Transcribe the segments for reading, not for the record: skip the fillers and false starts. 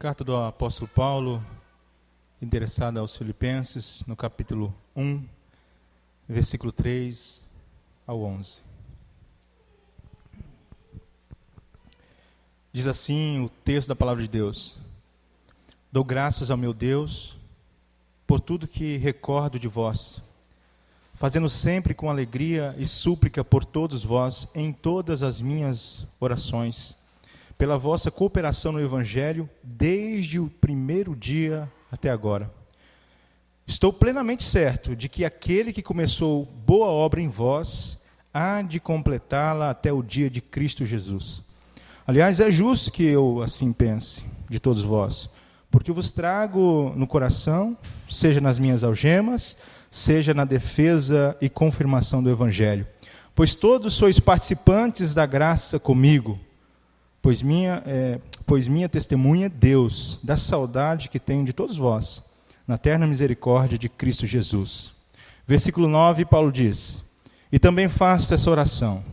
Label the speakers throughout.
Speaker 1: Carta do apóstolo Paulo, endereçada aos Filipenses, no capítulo 1, versículo 3 ao 11. Diz assim o texto da palavra de Deus: Dou graças ao meu Deus por tudo que recordo de vós, fazendo sempre com alegria e súplica por todos vós em todas as minhas orações, pela vossa cooperação no Evangelho desde o primeiro dia até agora. Estou plenamente certo de que aquele que começou boa obra em vós há de completá-la até o dia de Cristo Jesus. Aliás, é justo que eu assim pense de todos vós, porque eu vos trago no coração, seja nas minhas algemas, seja na defesa e confirmação do Evangelho. Pois todos sois participantes da graça comigo, pois minha testemunha é Deus, da saudade que tenho de todos vós, na terna misericórdia de Cristo Jesus. Versículo 9, Paulo diz: E também faço essa oração,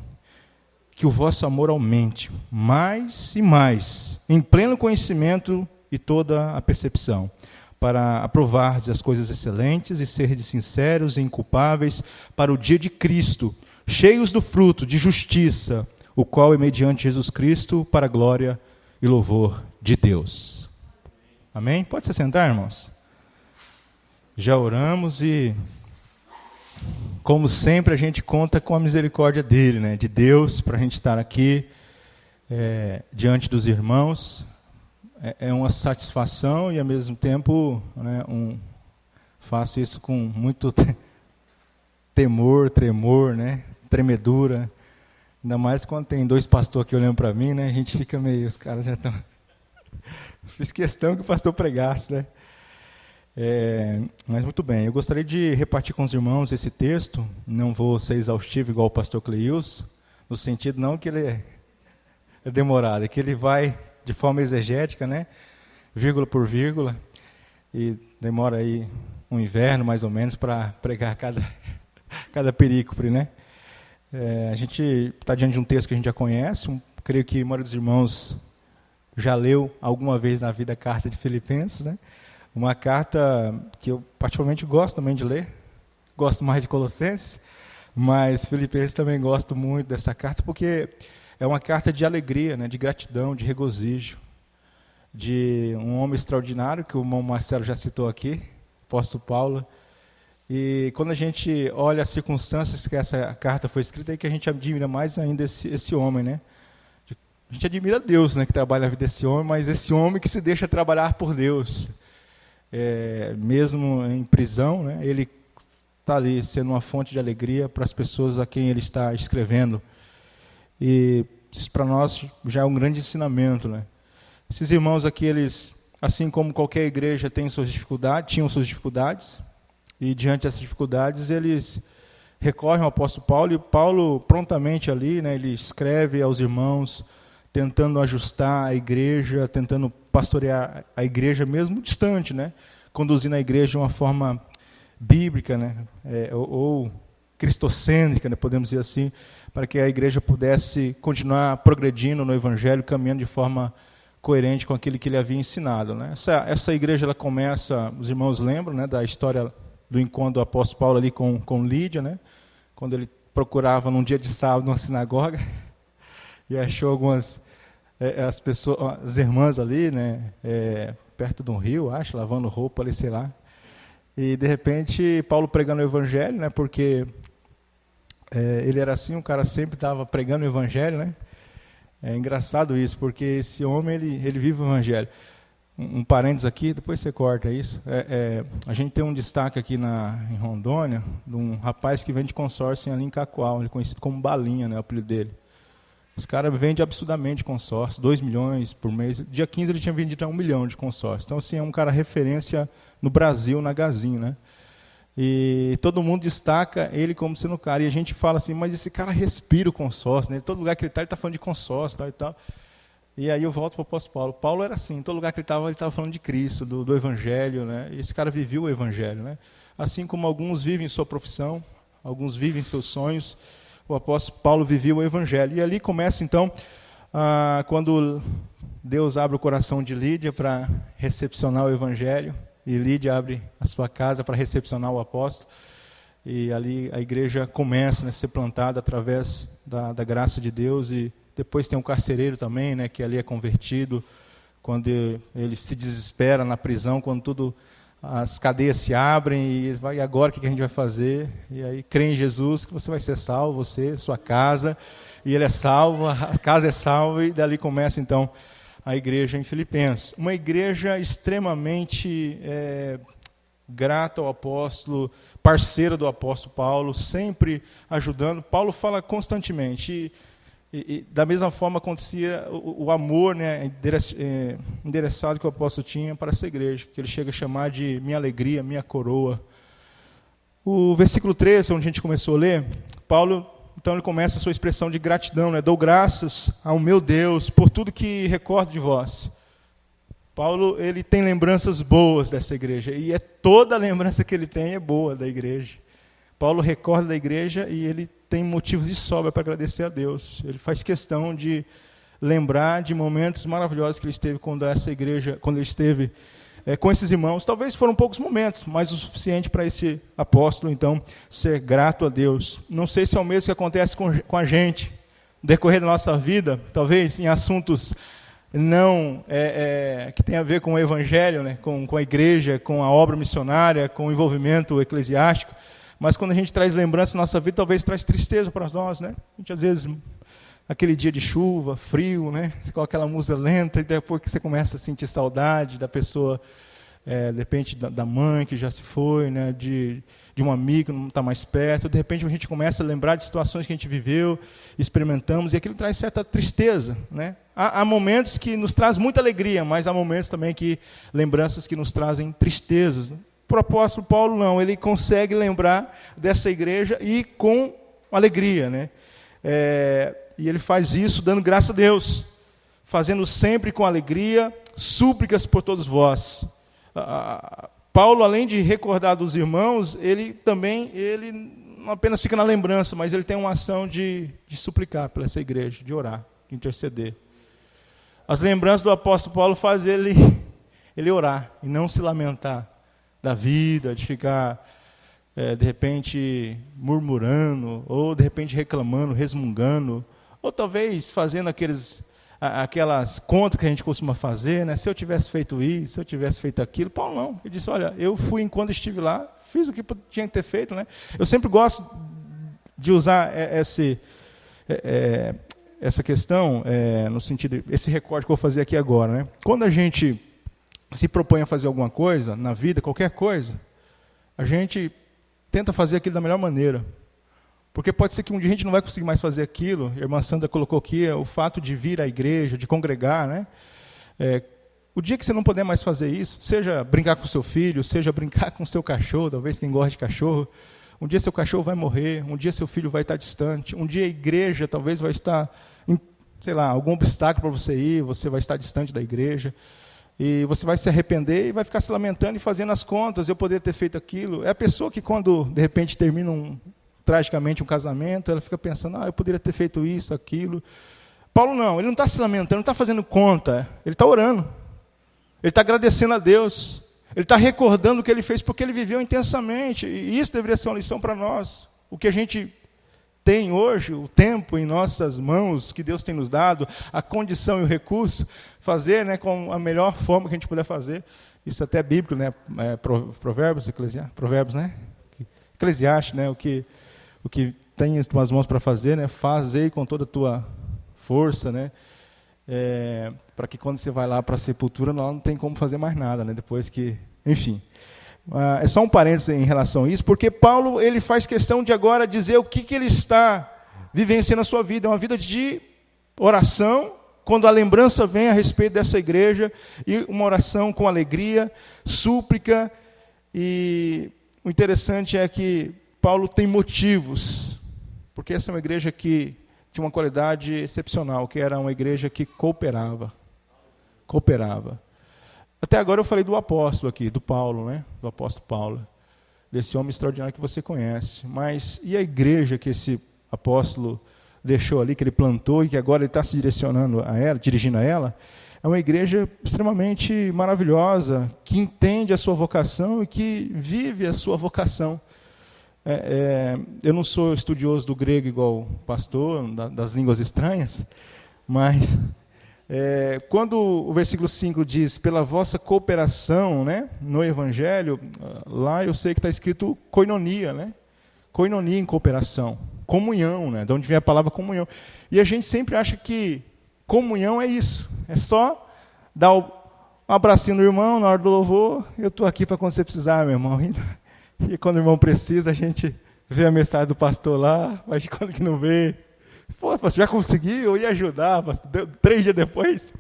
Speaker 1: que o vosso amor aumente mais e mais, em pleno conhecimento e toda a percepção, para aprovardes as coisas excelentes e serdes sinceros e inculpáveis para o dia de Cristo, cheios do fruto de justiça, o qual é mediante Jesus Cristo para a glória e louvor de Deus. Amém? Pode se sentar, irmãos? Já oramos e, como sempre, a gente conta com a misericórdia dele, né? De Deus, para a gente estar aqui diante dos irmãos. É uma satisfação e, ao mesmo tempo, né, faço isso com muito temor, tremor, né? Tremedura. Ainda mais quando tem dois pastores aqui olhando para mim, né? A gente fica meio, os caras já estão... Fiz questão que o pastor pregasse, né? Mas muito bem, eu gostaria de repartir com os irmãos esse texto. Não vou ser exaustivo igual o pastor Cleilson, no sentido não que ele é demorado, é que ele vai de forma exegética, né? Vírgula por vírgula, e demora aí um inverno mais ou menos para pregar cada perícope, né? A gente está diante de um texto que a gente já conhece, creio que a maioria dos irmãos já leu alguma vez na vida a carta de Filipenses, né? Uma carta que eu particularmente gosto também de ler, gosto mais de Colossenses, mas Filipenses também gosto muito dessa carta, porque é uma carta de alegria, né? De gratidão, de regozijo, de um homem extraordinário, que o irmão Marcelo já citou aqui, apóstolo Paulo. E quando a gente olha as circunstâncias que essa carta foi escrita, é que a gente admira mais ainda esse homem, né? A gente admira Deus, né, que trabalha na vida desse homem, mas esse homem que se deixa trabalhar por Deus. Mesmo em prisão, né, ele está ali sendo uma fonte de alegria para as pessoas a quem ele está escrevendo. E isso para nós já é um grande ensinamento, né? Esses irmãos aqui, eles, assim como qualquer igreja, tinham suas dificuldades, e diante dessas dificuldades eles recorrem ao apóstolo Paulo, e Paulo prontamente ali, né, ele escreve aos irmãos, tentando ajustar a igreja, tentando pastorear a igreja mesmo distante, né, conduzindo a igreja de uma forma bíblica, né, ou cristocêntrica, né, podemos dizer assim, para que a igreja pudesse continuar progredindo no Evangelho, caminhando de forma coerente com aquilo que ele havia ensinado, né. Essa igreja, ela começa, os irmãos lembram, né, da história do encontro do apóstolo Paulo ali com Lídia, né, quando ele procurava num dia de sábado numa sinagoga e achou algumas as pessoas, as irmãs ali, né, perto de um rio, acho, lavando roupa ali, sei lá. E de repente Paulo pregando o Evangelho, né, porque ele era assim, o cara sempre estava pregando o Evangelho, né. É engraçado isso, porque esse homem ele vive o Evangelho. Um parênteses aqui, depois você corta isso. A gente tem um destaque aqui em Rondônia, de um rapaz que vende consórcio ali em Cacoal, ele é conhecido como Balinha, né, o apelido dele. Os caras vendem absurdamente consórcio, 2 milhões por mês. Dia 15 ele tinha vendido 1 milhão de consórcio. Então, assim, é um cara referência no Brasil, na Gazinho, né? E todo mundo destaca ele como sendo o cara. E a gente fala assim, mas esse cara respira o consórcio, né? Todo lugar que ele está falando de consórcio, tal e tal. E aí eu volto para o apóstolo Paulo. Paulo era assim, em todo lugar que ele estava falando de Cristo, do Evangelho, né? E esse cara viveu o Evangelho, né? Assim como alguns vivem sua profissão, alguns vivem seus sonhos, o apóstolo Paulo vivia o Evangelho. E ali começa, então, quando Deus abre o coração de Lídia para recepcionar o Evangelho, e Lídia abre a sua casa para recepcionar o apóstolo, e ali a igreja começa, né, a ser plantada através da graça de Deus. E depois tem um carcereiro também, né, que ali é convertido, quando ele se desespera na prisão, quando as cadeias se abrem, e agora o que a gente vai fazer? E aí crê em Jesus que você vai ser salvo, você, sua casa, e ele é salvo, a casa é salva, e dali começa então a igreja em Filipenses. Uma igreja extremamente grata ao apóstolo, parceira do apóstolo Paulo, sempre ajudando. Paulo fala constantemente, e da mesma forma acontecia o amor, né, endereçado que o apóstolo tinha para essa igreja, que ele chega a chamar de minha alegria, minha coroa. O versículo 13, onde a gente começou a ler, Paulo, então ele começa a sua expressão de gratidão, né? Dou graças ao meu Deus por tudo que recordo de vós. Paulo, ele tem lembranças boas dessa igreja, e toda a lembrança que ele tem é boa da igreja. Paulo recorda da igreja e ele tem motivos de sobra para agradecer a Deus. Ele faz questão de lembrar de momentos maravilhosos que ele esteve quando ele esteve com esses irmãos. Talvez foram poucos momentos, mas o suficiente para esse apóstolo, então, ser grato a Deus. Não sei se é o mesmo que acontece com a gente, no decorrer da nossa vida, talvez em assuntos não que tem a ver com o evangelho, né, com a igreja, com a obra missionária, com o envolvimento eclesiástico, mas quando a gente traz lembrança na nossa vida, talvez traz tristeza para nós, né? A gente às vezes, aquele dia de chuva, frio, né, você coloca aquela música lenta, e depois que você começa a sentir saudade da pessoa, de repente da mãe que já se foi, né, de um amigo que não está mais perto, de repente a gente começa a lembrar de situações que a gente viveu, experimentamos, e aquilo traz certa tristeza, né? Há momentos que nos traz muita alegria, mas há momentos também lembranças que nos trazem tristezas, né? O apóstolo Paulo não, ele consegue lembrar dessa igreja e com alegria, né? E ele faz isso dando graças a Deus, fazendo sempre com alegria, súplicas por todos vós. Paulo, além de recordar dos irmãos, ele não apenas fica na lembrança, mas ele tem uma ação de suplicar pela essa igreja, de orar, de interceder. As lembranças do apóstolo Paulo fazem ele orar e não se lamentar da vida, de ficar, de repente, murmurando, ou de repente reclamando, resmungando, ou talvez fazendo aquelas contas que a gente costuma fazer, né? Se eu tivesse feito isso, se eu tivesse feito aquilo. Paulo não, ele disse, olha, eu fui enquanto estive lá, fiz o que tinha que ter feito, né? Eu sempre gosto de usar essa questão, no sentido, esse recorte que eu vou fazer aqui agora, né? Quando a gente se propõe a fazer alguma coisa na vida, qualquer coisa, a gente tenta fazer aquilo da melhor maneira. Porque pode ser que um dia a gente não vai conseguir mais fazer aquilo. A irmã Sandra colocou aqui o fato de vir à igreja, de congregar, né? O dia que você não puder mais fazer isso, seja brincar com seu filho, seja brincar com seu cachorro, talvez quem gosta de cachorro, um dia seu cachorro vai morrer, um dia seu filho vai estar distante, um dia a igreja talvez vai estar, algum obstáculo para você ir, você vai estar distante da igreja, e você vai se arrepender e vai ficar se lamentando e fazendo as contas, eu poderia ter feito aquilo. É a pessoa que quando, de repente, termina tragicamente um casamento, ela fica pensando, eu poderia ter feito isso, aquilo. Paulo não, ele não está se lamentando, não está fazendo conta, ele está orando. Ele está agradecendo a Deus. Ele está recordando o que ele fez, porque ele viveu intensamente. E isso deveria ser uma lição para nós. O que a gente tem hoje, o tempo em nossas mãos, que Deus tem nos dado, a condição e o recurso, fazer, né, com a melhor forma que a gente puder fazer. Isso até é bíblico, né? Provérbios, né? Eclesiastes, né? O que tem as tuas mãos para fazer, né? Fazei com toda a tua força, né? Para que quando você vai lá para a sepultura, não tem como fazer mais nada, né? Depois que, enfim. É só um parênteses em relação a isso, porque Paulo ele faz questão de agora dizer o que ele está vivenciando na sua vida. É uma vida de oração, quando a lembrança vem a respeito dessa igreja, e uma oração com alegria, súplica, e o interessante é que Paulo tem motivos, porque essa é uma igreja que tinha uma qualidade excepcional, que era uma igreja que cooperava. Até agora eu falei do apóstolo aqui, do Paulo, né? Do apóstolo Paulo, desse homem extraordinário que você conhece. Mas e a igreja que esse apóstolo deixou ali, que ele plantou e que agora ele está se direcionando a ela, dirigindo a ela, é uma igreja extremamente maravilhosa, que entende a sua vocação e que vive a sua vocação. Eu não sou estudioso do grego igual o pastor, das línguas estranhas, mas quando o versículo 5 diz, pela vossa cooperação, né, no Evangelho, lá eu sei que está escrito koinonia, né? Koinonia em cooperação, comunhão, né? De onde vem a palavra comunhão. E a gente sempre acha que comunhão é isso, é só dar um abracinho no irmão na hora do louvor, eu estou aqui para quando você precisar, meu irmão. E quando o irmão precisa, a gente vê a mensagem do pastor lá, mas quando que não vê, pô, pastor, já conseguiu, eu ia ajudar, pastor, 3 dias depois.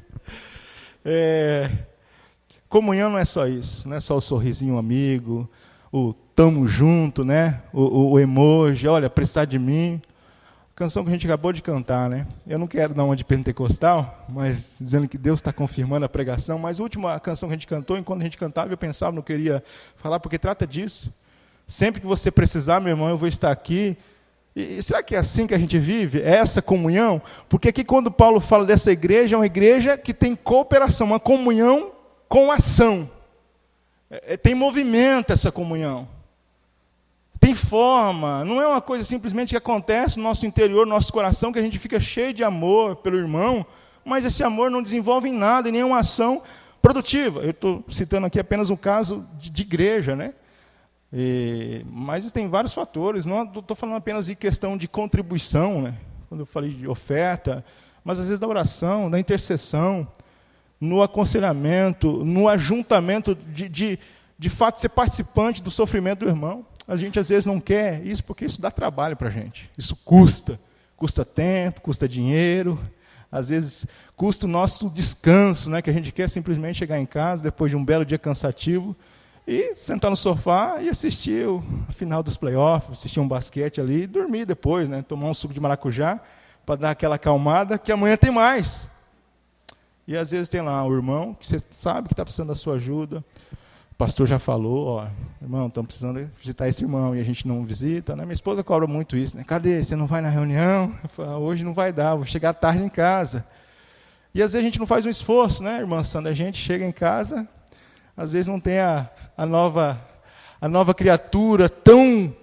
Speaker 1: Comunhão não é só isso, não é só o sorrisinho amigo, o tamo junto, né? O emoji, olha, precisar de mim. Canção que a gente acabou de cantar, né? Eu não quero dar uma de pentecostal, mas dizendo que Deus está confirmando a pregação, mas a última canção que a gente cantou, enquanto a gente cantava, eu pensava, não queria falar, porque trata disso. Sempre que você precisar, meu irmão, eu vou estar aqui. E será que é assim que a gente vive? É essa comunhão? Porque aqui quando Paulo fala dessa igreja, é uma igreja que tem cooperação, uma comunhão com ação. Tem movimento essa comunhão. Tem forma, não é uma coisa simplesmente que acontece no nosso interior, no nosso coração, que a gente fica cheio de amor pelo irmão, mas esse amor não desenvolve em nada, em nenhuma ação produtiva. Eu estou citando aqui apenas um caso de igreja, né? Mas tem vários fatores, não estou falando apenas de questão de contribuição, né? Quando eu falei de oferta, mas às vezes da oração, da intercessão, no aconselhamento, no ajuntamento de fato ser participante do sofrimento do irmão. A gente às vezes não quer isso porque isso dá trabalho para a gente. Isso custa tempo, custa dinheiro, às vezes custa o nosso descanso, né? Que a gente quer simplesmente chegar em casa depois de um belo dia cansativo e sentar no sofá e assistir a final dos playoffs, assistir um basquete ali e dormir depois, né? Tomar um suco de maracujá para dar aquela acalmada que amanhã tem mais. E às vezes tem lá o irmão que você sabe que está precisando da sua ajuda. O pastor já falou, ó, irmão, estamos precisando visitar esse irmão, e a gente não visita, né? Minha esposa cobra muito isso, né? Cadê? Você não vai na reunião? Eu falo, hoje não vai dar, vou chegar tarde em casa. E às vezes a gente não faz um esforço, né, irmã Sandra? A gente chega em casa, às vezes não tem a nova criatura tão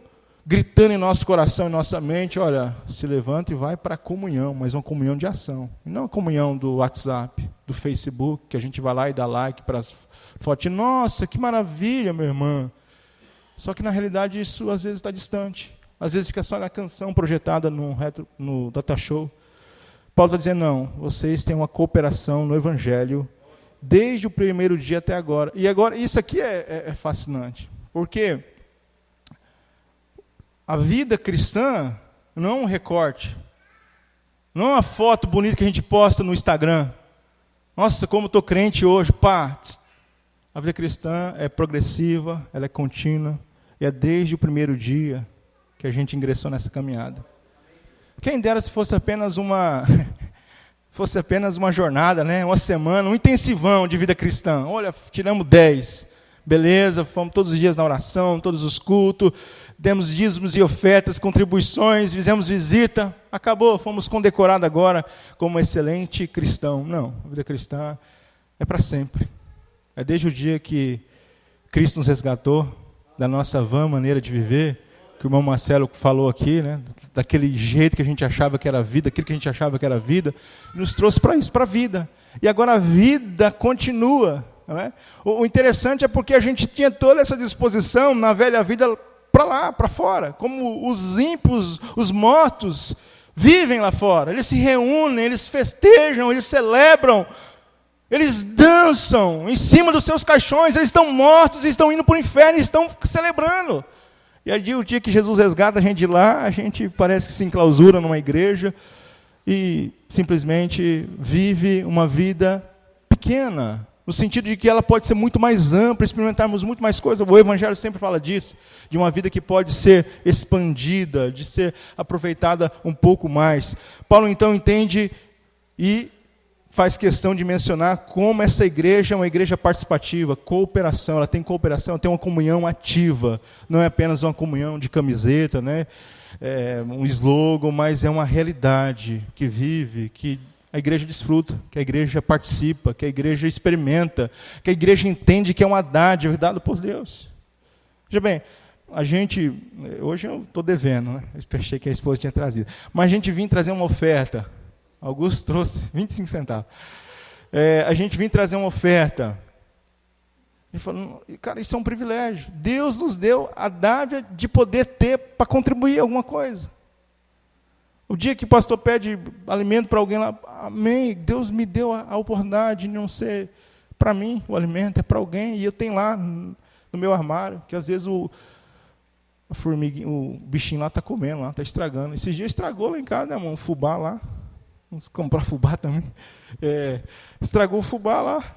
Speaker 1: gritando em nosso coração, em nossa mente, olha, se levanta e vai para a comunhão, mas uma comunhão de ação. E não a comunhão do WhatsApp, do Facebook, que a gente vai lá e dá like para as fotos. Nossa, que maravilha, minha irmã. Só que na realidade isso às vezes está distante. Às vezes fica só na canção projetada no data show. Paulo está dizendo, não, vocês têm uma cooperação no Evangelho desde o primeiro dia até agora. E agora, isso aqui é fascinante, porque a vida cristã não é um recorte, não é uma foto bonita que a gente posta no Instagram. Nossa, como estou crente hoje, pá. A vida cristã é progressiva, ela é contínua, e é desde o primeiro dia que a gente ingressou nessa caminhada. Quem dera se fosse apenas uma jornada, né? Uma semana, um intensivão de vida cristã. Olha, tiramos 10, beleza, fomos todos os dias na oração, todos os cultos, demos dízimos e ofertas, contribuições, fizemos visita, acabou, fomos condecorados agora como excelente cristão. Não, a vida cristã é para sempre. É desde o dia que Cristo nos resgatou da nossa vã maneira de viver, que o irmão Marcelo falou aqui, né, daquele jeito que a gente achava que era vida, aquilo que a gente achava que era vida, nos trouxe para isso, para a vida. E agora a vida continua. Não é? O interessante é porque a gente tinha toda essa disposição na velha vida para lá, para fora, como os ímpios, os mortos, vivem lá fora. Eles se reúnem, eles festejam, eles celebram, eles dançam em cima dos seus caixões, eles estão mortos, estão indo para o inferno, estão celebrando. E aí, o dia que Jesus resgata a gente de lá, a gente parece que se enclausura numa igreja e simplesmente vive uma vida pequena, no sentido de que ela pode ser muito mais ampla, experimentarmos muito mais coisas. O Evangelho sempre fala disso, de uma vida que pode ser expandida, de ser aproveitada um pouco mais. Paulo, então, entende e faz questão de mencionar como essa igreja é uma igreja participativa, cooperação, ela tem cooperação, ela tem uma comunhão ativa, não é apenas uma comunhão de camiseta, né? Um slogan, mas é uma realidade que vive, que a igreja desfruta, que a igreja participa, que a igreja experimenta, que a igreja entende que é uma dádiva dada por Deus. Veja bem, a gente, hoje eu estou devendo, né? Eu achei que a esposa tinha trazido, mas a gente vinha trazer uma oferta. Augusto trouxe 25 centavos. A gente vinha trazer uma oferta. Ele falou, cara, isso é um privilégio. Deus nos deu a dádiva de poder ter para contribuir alguma coisa. O dia que o pastor pede alimento para alguém lá, amém, Deus me deu a oportunidade de não ser para mim o alimento, é para alguém, e eu tenho lá no meu armário, que às vezes a formiguinha, o bichinho lá está comendo, lá está estragando. Esses dias estragou lá em casa, né, irmão? Um fubá lá. Vamos comprar fubá também. Estragou o fubá lá.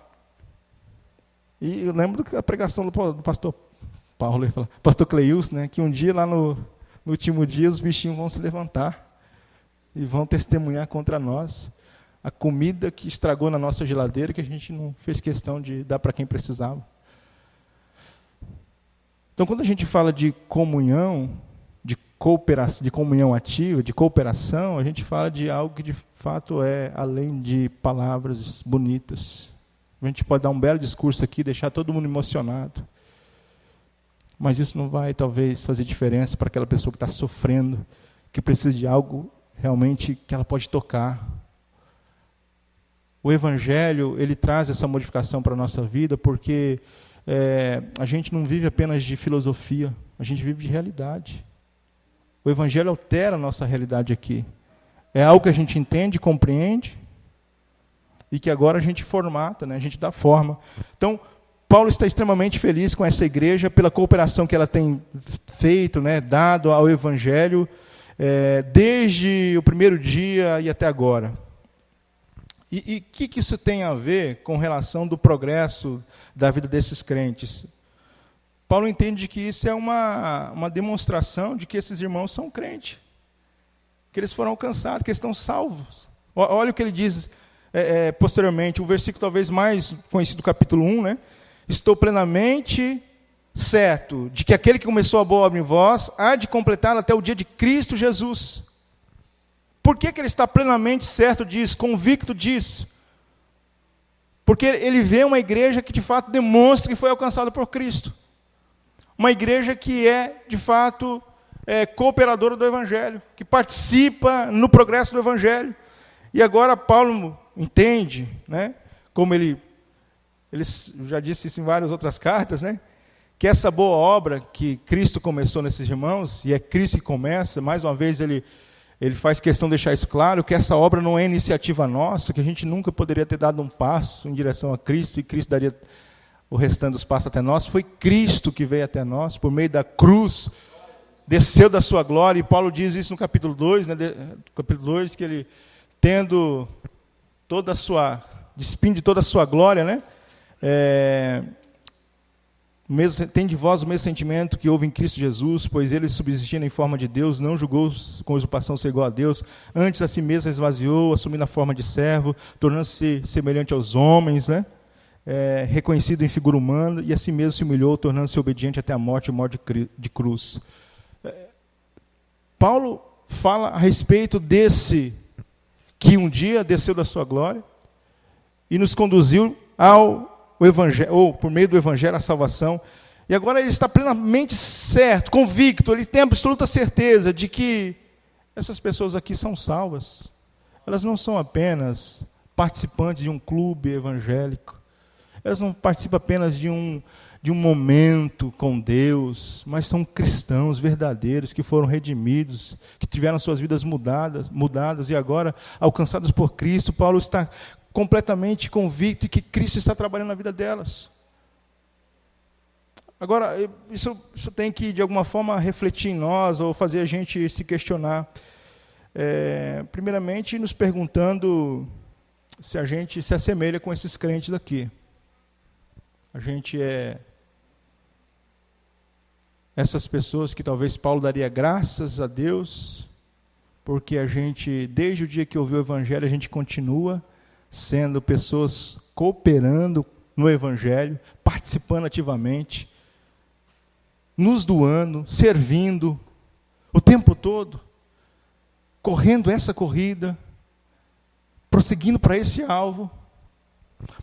Speaker 1: E eu lembro da pregação do pastor Paulo, ele fala, pastor Cleilson, né, que um dia lá no último dia os bichinhos vão se levantar e vão testemunhar contra nós a comida que estragou na nossa geladeira, que a gente não fez questão de dar para quem precisava. Então, quando a gente fala de comunhão, de cooperação, de comunhão ativa, de cooperação, a gente fala de algo que de fato é além de palavras bonitas. A gente pode dar um belo discurso aqui, deixar todo mundo emocionado, mas isso não vai talvez fazer diferença para aquela pessoa que está sofrendo, que precisa de algo realmente que ela pode tocar. O Evangelho, ele traz essa modificação para a nossa vida, porque a gente não vive apenas de filosofia, a gente vive de realidade. O Evangelho altera a nossa realidade aqui. É algo que a gente entende, compreende, e que agora a gente formata, né? A gente dá forma. Então, Paulo está extremamente feliz com essa igreja, pela cooperação que ela tem feito, né? Dado ao Evangelho, desde o primeiro dia e até agora. E o que isso tem a ver com relação do progresso da vida desses crentes? Paulo entende que isso é uma demonstração de que esses irmãos são crentes, que eles foram alcançados, que eles estão salvos. Olha o que ele diz posteriormente, o versículo talvez mais conhecido do capítulo 1, né? Estou plenamente certo de que aquele que começou a boa obra em vós há de completá-la até o dia de Cristo Jesus. Por que ele está plenamente certo disso, convicto disso? Porque ele vê uma igreja que de fato demonstra que foi alcançada por Cristo. Uma igreja que é, de fato, cooperadora do Evangelho, que participa no progresso do Evangelho. E agora Paulo entende, né, como ele já disse isso em várias outras cartas, né, que essa boa obra que Cristo começou nesses irmãos, e é Cristo que começa, mais uma vez ele faz questão de deixar isso claro, que essa obra não é iniciativa nossa, que a gente nunca poderia ter dado um passo em direção a Cristo, e Cristo daria o restante dos passos até nós. Foi Cristo que veio até nós, por meio da cruz, desceu da sua glória, e Paulo diz isso no capítulo 2, né, capítulo 2, que ele, tendo despindo de toda a sua glória, né, tem de vós o mesmo sentimento que houve em Cristo Jesus, pois ele, subsistindo em forma de Deus, não julgou com usurpação ser igual a Deus, antes a si mesmo esvaziou, assumindo a forma de servo, tornando-se semelhante aos homens, né? Reconhecido em figura humana, e a si mesmo se humilhou, tornando-se obediente até a morte de cruz. Paulo fala a respeito desse que um dia desceu da sua glória e nos conduziu o Evangelho, ou por meio do Evangelho, a salvação. E agora ele está plenamente certo, convicto, ele tem absoluta certeza de que essas pessoas aqui são salvas. Elas não são apenas participantes de um clube evangélico, elas não participam apenas de um momento com Deus, mas são cristãos verdadeiros, que foram redimidos, que tiveram suas vidas mudadas e agora alcançados por Cristo. Paulo está completamente convicto de que Cristo está trabalhando na vida delas. Agora, isso tem que, de alguma forma, refletir em nós, ou fazer a gente se questionar. Primeiramente, nos perguntando se a gente se assemelha com esses crentes aqui. A gente é essas pessoas que talvez Paulo daria graças a Deus, porque a gente, desde o dia que ouviu o Evangelho, a gente continua sendo pessoas cooperando no Evangelho, participando ativamente, nos doando, servindo, o tempo todo, correndo essa corrida, prosseguindo para esse alvo.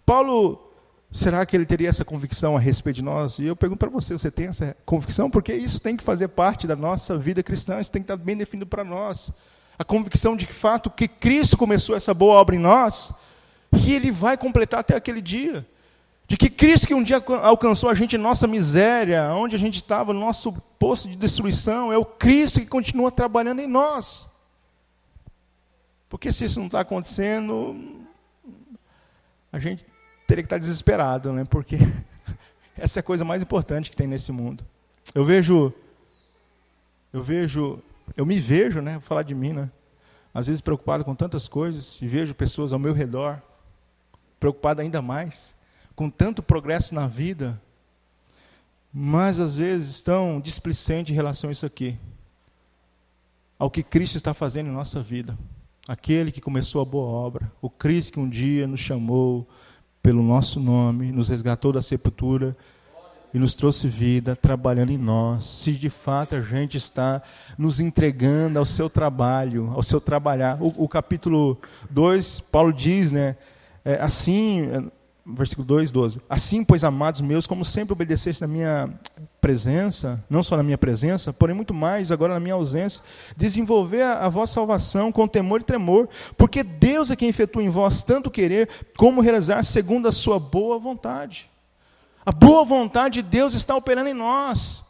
Speaker 1: Paulo, será que ele teria essa convicção a respeito de nós? E eu pergunto para você tem essa convicção? Porque isso tem que fazer parte da nossa vida cristã, isso tem que estar bem definido para nós. A convicção de que, fato, que Cristo começou essa boa obra em nós, e Ele vai completar até aquele dia. De que Cristo que um dia alcançou a gente em nossa miséria, onde a gente estava, no nosso poço de destruição, é o Cristo que continua trabalhando em nós. Porque se isso não está acontecendo, a gente teria que estar desesperado, né? Porque essa é a coisa mais importante que tem nesse mundo. Eu me vejo, né? Vou falar de mim, né? Às vezes preocupado com tantas coisas, e vejo pessoas ao meu redor, preocupado ainda mais, com tanto progresso na vida, mas às vezes estão displicentes em relação a isso aqui, ao que Cristo está fazendo em nossa vida. Aquele que começou a boa obra, o Cristo que um dia nos chamou pelo nosso nome, nos resgatou da sepultura e nos trouxe vida, trabalhando em nós. Se de fato a gente está nos entregando ao seu trabalho, ao seu trabalhar. O capítulo 2, Paulo diz, né, versículo 2, 12. Assim, pois, amados meus, como sempre obedeceste na minha presença, não só na minha presença, porém muito mais agora na minha ausência, desenvolver a vossa salvação com temor e tremor, porque Deus é quem efetua em vós tanto querer como realizar segundo a sua boa vontade. A boa vontade de Deus está operando em nós,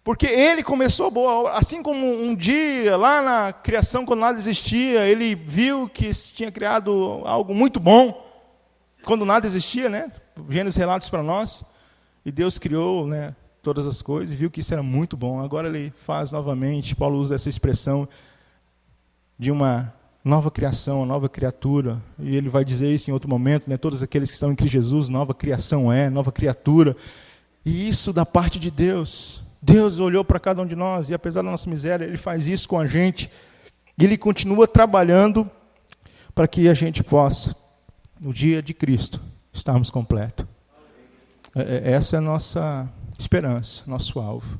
Speaker 1: porque Ele começou a boa obra. Assim como um dia, lá na criação, quando nada existia, Ele viu que tinha criado algo muito bom, quando nada existia, né? Gênesis relata isso para nós, e Deus criou, né, todas as coisas, e viu que isso era muito bom. Agora Ele faz novamente, Paulo usa essa expressão de uma nova criação, uma nova criatura, e ele vai dizer isso em outro momento, né? Todos aqueles que estão em Cristo Jesus, nova criação nova criatura, e isso da parte de Deus. Deus olhou para cada um de nós, e apesar da nossa miséria, Ele faz isso com a gente, e Ele continua trabalhando para que a gente possa, no dia de Cristo, estarmos completos. Essa é a nossa esperança, nosso alvo.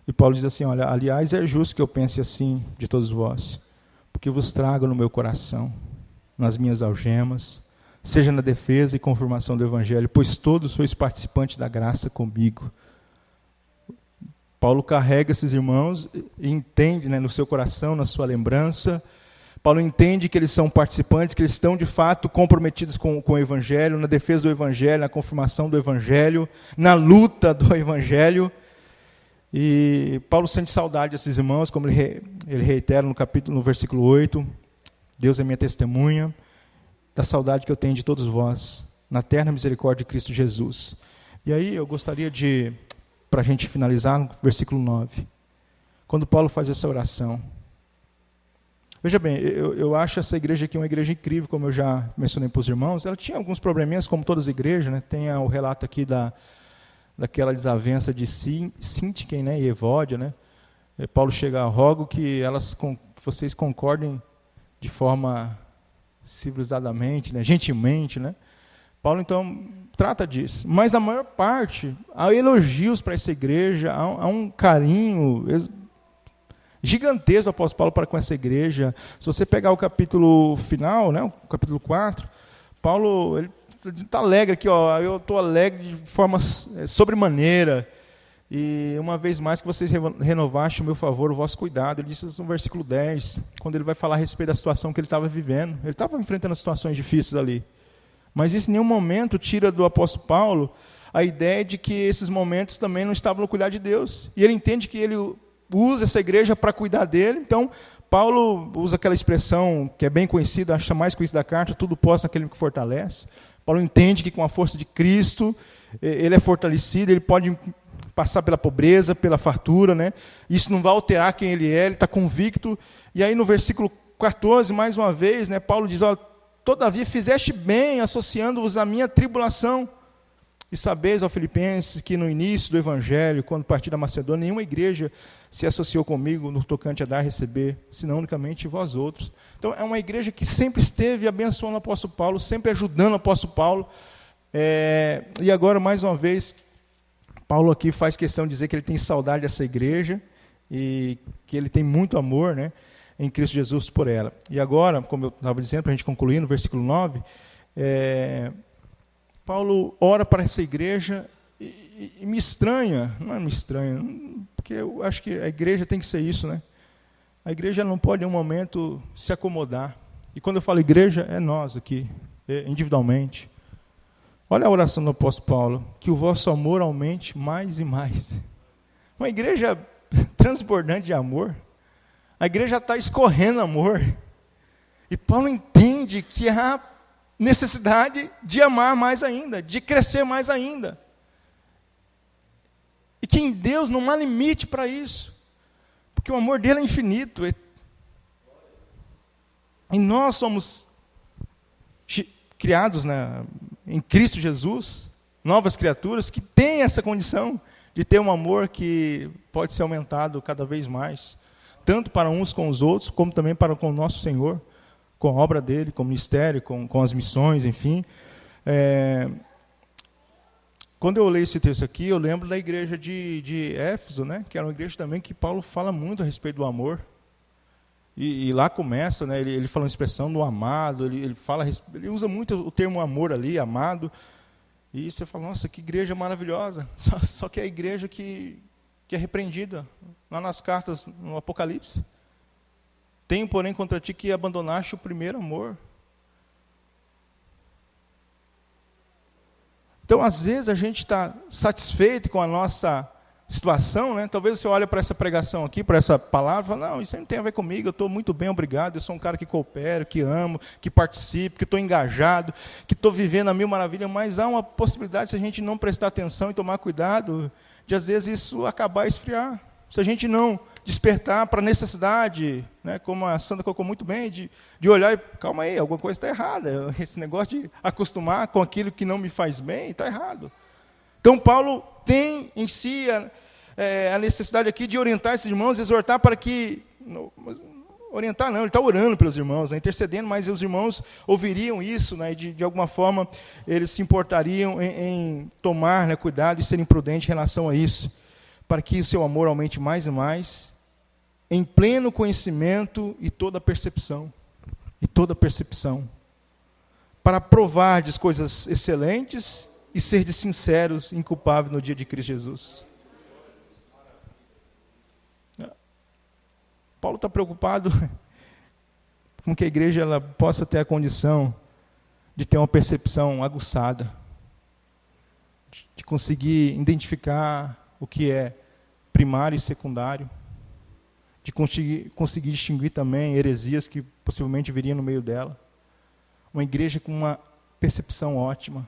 Speaker 1: E Paulo diz assim, olha, aliás, é justo que eu pense assim de todos vós, porque vos trago no meu coração, nas minhas algemas, seja na defesa e confirmação do Evangelho, pois todos sois participantes da graça comigo. Paulo carrega esses irmãos e entende, né, no seu coração, na sua lembrança. Paulo entende que eles são participantes, que eles estão de fato comprometidos com o Evangelho, na defesa do Evangelho, na confirmação do Evangelho, na luta do Evangelho. E Paulo sente saudade desses irmãos, como ele reitera no versículo 8, Deus é minha testemunha, da saudade que eu tenho de todos vós, na eterna misericórdia de Cristo Jesus. E aí eu gostaria de, para a gente finalizar, no versículo 9, quando Paulo faz essa oração. Veja bem, eu acho essa igreja aqui uma igreja incrível, como eu já mencionei para os irmãos. Ela tinha alguns probleminhas, como todas as igrejas, né? Tem o relato aqui daquela desavença de Sintiquem, né, e Evódia, né? Paulo chega, rogo que vocês concordem de forma civilizadamente, né, gentilmente, né? Paulo, então, trata disso. Mas, na maior parte, há elogios para essa igreja, há um carinho gigantesco do apóstolo Paulo para com essa igreja. Se você pegar o capítulo final, né, o capítulo 4, Paulo está alegre aqui, ó, eu estou alegre de forma sobremaneira, e uma vez mais que vocês renovaste o meu favor, o vosso cuidado. Ele disse isso no versículo 10, quando ele vai falar a respeito da situação que ele estava vivendo. Ele estava enfrentando situações difíceis ali, mas isso em nenhum momento tira do apóstolo Paulo a ideia de que esses momentos também não estavam no cuidar de Deus, e ele entende que ele usa essa igreja para cuidar dele. Então Paulo usa aquela expressão que é bem conhecida, acho mais conhecida da carta, tudo posso naquele que fortalece. Paulo entende que com a força de Cristo ele é fortalecido, ele pode passar pela pobreza, pela fartura, né? Isso não vai alterar quem ele está convicto. E aí no versículo 14, mais uma vez, né, Paulo diz, todavia fizeste bem associando-vos à minha tribulação. E sabeis, ó Filipenses, que no início do Evangelho, quando parti da Macedônia, nenhuma igreja se associou comigo no tocante a dar e receber, senão unicamente vós outros. Então, é uma igreja que sempre esteve abençoando o apóstolo Paulo, sempre ajudando o apóstolo Paulo. E agora, mais uma vez, Paulo aqui faz questão de dizer que ele tem saudade dessa igreja e que ele tem muito amor, né, em Cristo Jesus por ela. E agora, como eu estava dizendo, para a gente concluir, no versículo 9, Paulo ora para essa igreja e me estranha, não é me estranha, porque eu acho que a igreja tem que ser isso, né? A igreja não pode em um momento se acomodar. E quando eu falo igreja, é nós aqui, individualmente. Olha a oração do apóstolo Paulo, que o vosso amor aumente mais e mais. Uma igreja transbordante de amor. A igreja está escorrendo amor. E Paulo entende que há necessidade de amar mais ainda, de crescer mais ainda. E que em Deus não há limite para isso. Porque o amor dele é infinito. E nós somos criados, né, em Cristo Jesus, novas criaturas que têm essa condição de ter um amor que pode ser aumentado cada vez mais, tanto para uns com os outros, como também para com o nosso Senhor, com a obra dele, com o ministério, com as missões, enfim. Quando eu leio esse texto aqui, eu lembro da igreja de Éfeso, né, que era uma igreja também que Paulo fala muito a respeito do amor. E lá começa, né, ele fala uma expressão do amado, ele usa muito o termo amor ali, amado. E você fala, nossa, que igreja maravilhosa. Só que é a igreja que é repreendida lá nas cartas, no Apocalipse. Tenho, porém, contra ti que abandonaste o primeiro amor. Então, às vezes, a gente está satisfeito com a nossa situação, né? Talvez você olhe para essa pregação aqui, para essa palavra, e fala, não, isso aí não tem a ver comigo, eu estou muito bem, obrigado, eu sou um cara que coopero, que amo, que participo, que estou engajado, que estou vivendo a mil maravilhas, mas há uma possibilidade, se a gente não prestar atenção e tomar cuidado, de às vezes isso acabar a esfriar. Se a gente não despertar para a necessidade, né, como a Sandra colocou muito bem, de olhar e, calma aí, alguma coisa está errada, esse negócio de acostumar com aquilo que não me faz bem, está errado. Então, Paulo tem em si a necessidade aqui de orientar esses irmãos, exortar para que... Orientar não, ele está orando pelos irmãos, né, intercedendo, mas os irmãos ouviriam isso, né, e de alguma forma eles se importariam em tomar, né, cuidado e serem prudentes em relação a isso, para que o seu amor aumente mais e mais, em pleno conhecimento e toda percepção, para provar de coisas excelentes e ser de sinceros e inculpáveis no dia de Cristo Jesus. Paulo está preocupado com que a igreja ela possa ter a condição de ter uma percepção aguçada, de conseguir identificar o que é primário e secundário, de conseguir distinguir também heresias que possivelmente viriam no meio dela. Uma igreja com uma percepção ótima.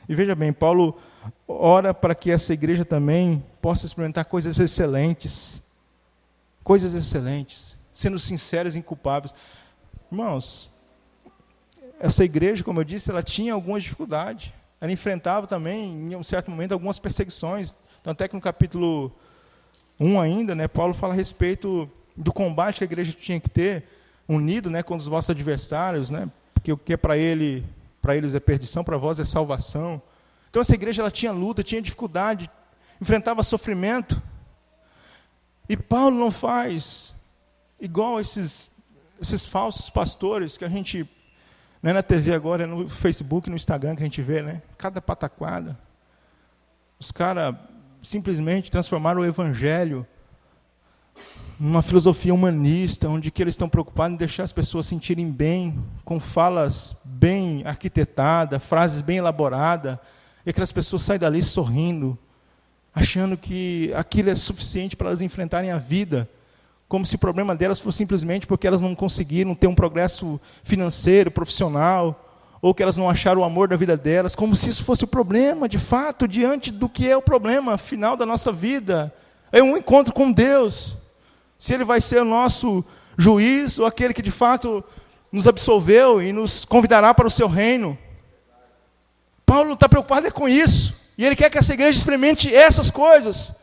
Speaker 1: E veja bem, Paulo ora para que essa igreja também possa experimentar coisas excelentes, sendo sinceras e inculpáveis. Irmãos, essa igreja, como eu disse, ela tinha algumas dificuldades. Ela enfrentava também, em um certo momento, algumas perseguições. Tanto é que no capítulo 1 ainda, né, Paulo fala a respeito do combate que a igreja tinha que ter, unido, né, com os vossos adversários, né, porque o que é para eles é perdição, para vós é salvação. Então essa igreja ela tinha luta, tinha dificuldade, enfrentava sofrimento. E Paulo não faz igual esses falsos pastores que a gente, não é na TV agora, é no Facebook, no Instagram que a gente vê, né, cada pataquada. Os caras simplesmente transformaram o evangelho numa filosofia humanista, onde que eles estão preocupados em deixar as pessoas sentirem bem, com falas bem arquitetadas, frases bem elaboradas, e aquelas pessoas saem dali sorrindo, achando que aquilo é suficiente para elas enfrentarem a vida, como se o problema delas fosse simplesmente porque elas não conseguiram ter um progresso financeiro, profissional, ou que elas não acharam o amor da vida delas, como se isso fosse o problema, de fato, diante do que é o problema final da nossa vida. É um encontro com Deus. Se Ele vai ser o nosso juiz, ou aquele que de fato nos absolveu e nos convidará para o seu reino. Paulo está preocupado com isso. E ele quer que essa igreja experimente essas coisas.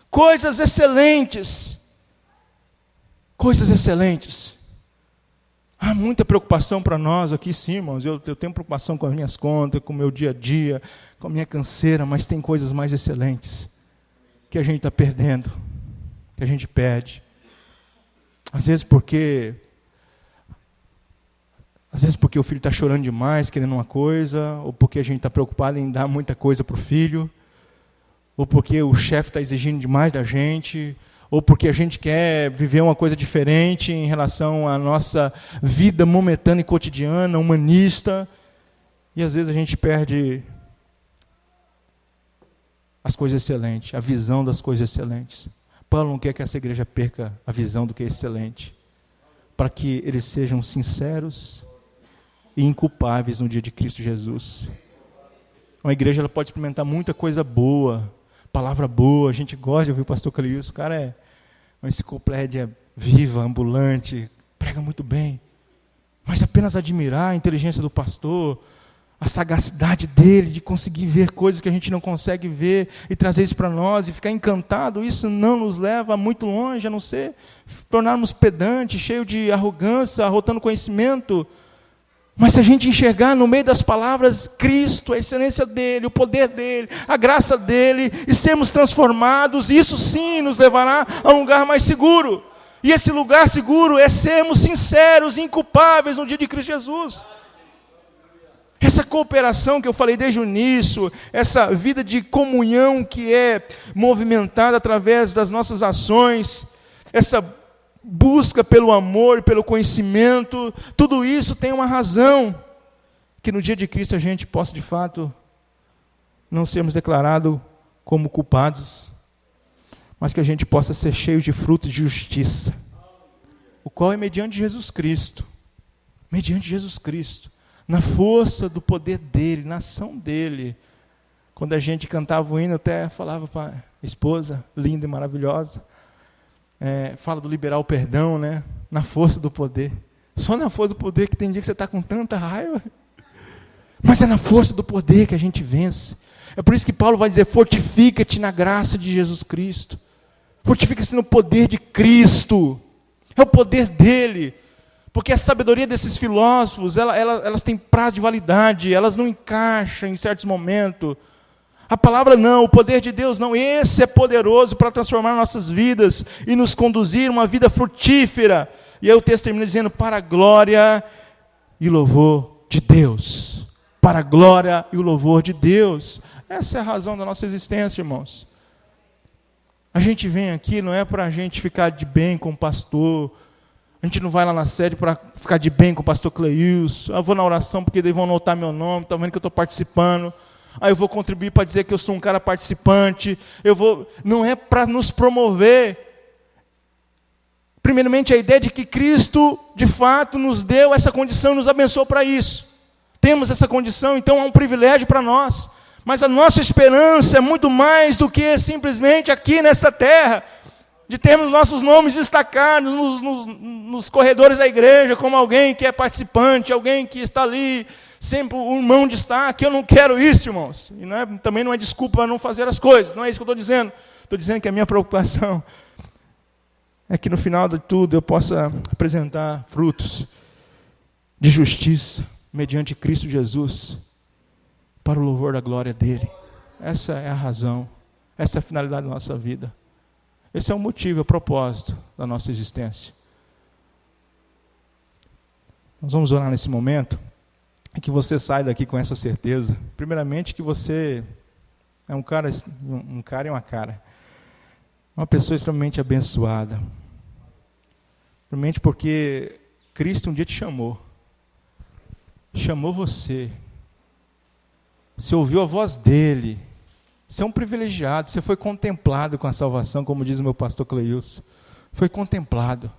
Speaker 1: Coisas excelentes. Coisas excelentes. Há muita preocupação para nós aqui, sim, irmãos. Eu tenho preocupação com as minhas contas, com o meu dia a dia, com a minha canseira, mas tem coisas mais excelentes que a gente está perdendo, que a gente perde. Às vezes porque o filho está chorando demais, querendo uma coisa, ou porque a gente está preocupado em dar muita coisa para o filho, ou porque o chefe está exigindo demais da gente, ou porque a gente quer viver uma coisa diferente em relação à nossa vida momentânea e cotidiana, humanista, e às vezes a gente perde as coisas excelentes, a visão das coisas excelentes. Paulo não quer que essa igreja perca a visão do que é excelente, para que eles sejam sinceros e inculpáveis no dia de Cristo Jesus. Uma igreja ela pode experimentar muita coisa boa, palavra boa, a gente gosta de ouvir o pastor Cleilson, o cara é uma enciclopédia viva, ambulante, prega muito bem, mas apenas admirar a inteligência do pastor, a sagacidade dele de conseguir ver coisas que a gente não consegue ver e trazer isso para nós e ficar encantado, isso não nos leva muito longe, a não ser tornarmos pedantes, cheios de arrogância, arrotando conhecimento. Mas se a gente enxergar no meio das palavras Cristo, a excelência dele, o poder dele, a graça dele, e sermos transformados, isso sim nos levará a um lugar mais seguro. E esse lugar seguro é sermos sinceros, inculpáveis no dia de Cristo Jesus. Essa cooperação que eu falei desde o início, essa vida de comunhão que é movimentada através das nossas ações, essa busca pelo amor e pelo conhecimento, tudo isso tem uma razão, que no dia de Cristo a gente possa de fato não sermos declarados como culpados, mas que a gente possa ser cheio de frutos de justiça, o qual é mediante Jesus Cristo, na força do poder dele, na ação dele. Quando a gente cantava o hino, eu até falava para a esposa, linda e maravilhosa, fala do liberar o perdão, né? Na força do poder. Só na força do poder, que tem dia que você está com tanta raiva. Mas é na força do poder que a gente vence. É por isso que Paulo vai dizer, fortifica-te na graça de Jesus Cristo. Fortifica-se no poder de Cristo. É o poder dele. Porque a sabedoria desses filósofos, elas têm prazo de validade, elas não encaixam em certos momentos. A palavra não, o poder de Deus não. Esse é poderoso para transformar nossas vidas e nos conduzir a uma vida frutífera. E aí o texto termina dizendo, para a glória e louvor de Deus. Para a glória e o louvor de Deus. Essa é a razão da nossa existência, irmãos. A gente vem aqui não é para a gente ficar de bem com o pastor. A gente não vai lá na sede para ficar de bem com o pastor Cleilson. Eu vou na oração porque eles vão anotar meu nome, estão vendo que eu estou participando. Aí eu vou contribuir para dizer que eu sou um cara participante. Não é para nos promover. Primeiramente, a ideia de que Cristo, de fato, nos deu essa condição, nos abençoou para isso. Temos essa condição, então é um privilégio para nós. Mas a nossa esperança é muito mais do que simplesmente aqui nessa terra, de termos nossos nomes destacados nos corredores da igreja, como alguém que é participante, alguém que está ali, sempre o irmão destaque. Eu não quero isso, irmãos. E também não é desculpa para não fazer as coisas, não é isso que eu estou dizendo. Estou dizendo que a minha preocupação é que no final de tudo eu possa apresentar frutos de justiça, mediante Cristo Jesus, para o louvor da glória dele. Essa é a razão, essa é a finalidade da nossa vida. Esse é o motivo, é o propósito da nossa existência. Nós vamos orar nesse momento, e que você saia daqui com essa certeza. Primeiramente, que você é um cara e uma cara. Uma pessoa extremamente abençoada. Primeiramente porque Cristo um dia te chamou. Chamou você. Você ouviu a voz dele. Você é um privilegiado, você foi contemplado com a salvação, como diz o meu pastor Cleilson. Foi contemplado.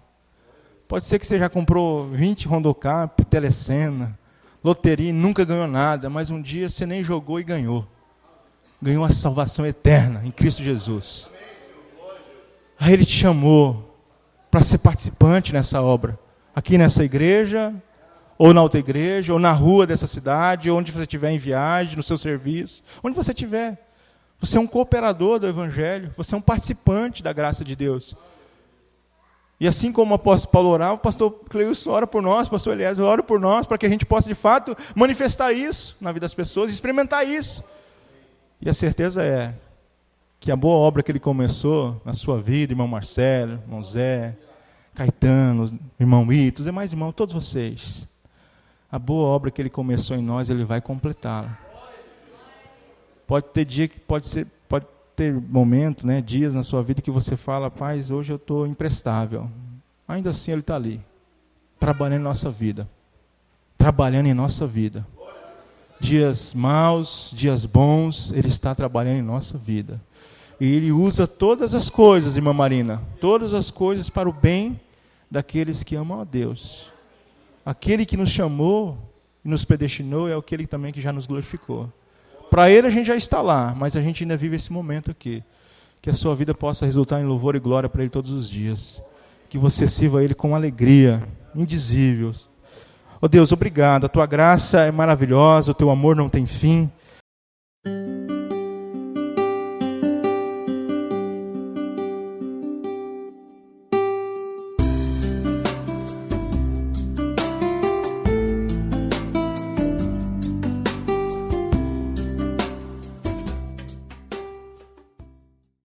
Speaker 1: Pode ser que você já comprou 20 Rondocap, Telecena, loteria e nunca ganhou nada, mas um dia você nem jogou e ganhou. Ganhou a salvação eterna em Cristo Jesus. Aí ele te chamou para ser participante nessa obra. Aqui nessa igreja, ou na outra igreja, ou na rua dessa cidade, ou onde você estiver em viagem, no seu serviço, onde você estiver. Você é um cooperador do Evangelho, você é um participante da graça de Deus. E assim como o apóstolo Paulo orava, o pastor Cleilson ora por nós, o pastor Eliezer ora por nós, para que a gente possa, de fato, manifestar isso na vida das pessoas, experimentar isso. E a certeza é que a boa obra que ele começou na sua vida, irmão Marcelo, irmão Zé, Caetano, irmão Ito, os demais irmãos, todos vocês, a boa obra que ele começou em nós, ele vai completá-la. Pode ter dia que pode ter momento, né, dias na sua vida que você fala, paz, hoje eu estou imprestável. Ainda assim ele está ali, trabalhando em nossa vida. Trabalhando em nossa vida. Dias maus, dias bons, ele está trabalhando em nossa vida. E ele usa todas as coisas, irmã Marina, todas as coisas para o bem daqueles que amam a Deus. Aquele que nos chamou e nos predestinou é aquele também que já nos glorificou. Para ele a gente já está lá, mas a gente ainda vive esse momento aqui. Que a sua vida possa resultar em louvor e glória para ele todos os dias. Que você sirva a ele com alegria, indizível. Oh Deus, obrigado. A tua graça é maravilhosa, o teu amor não tem fim.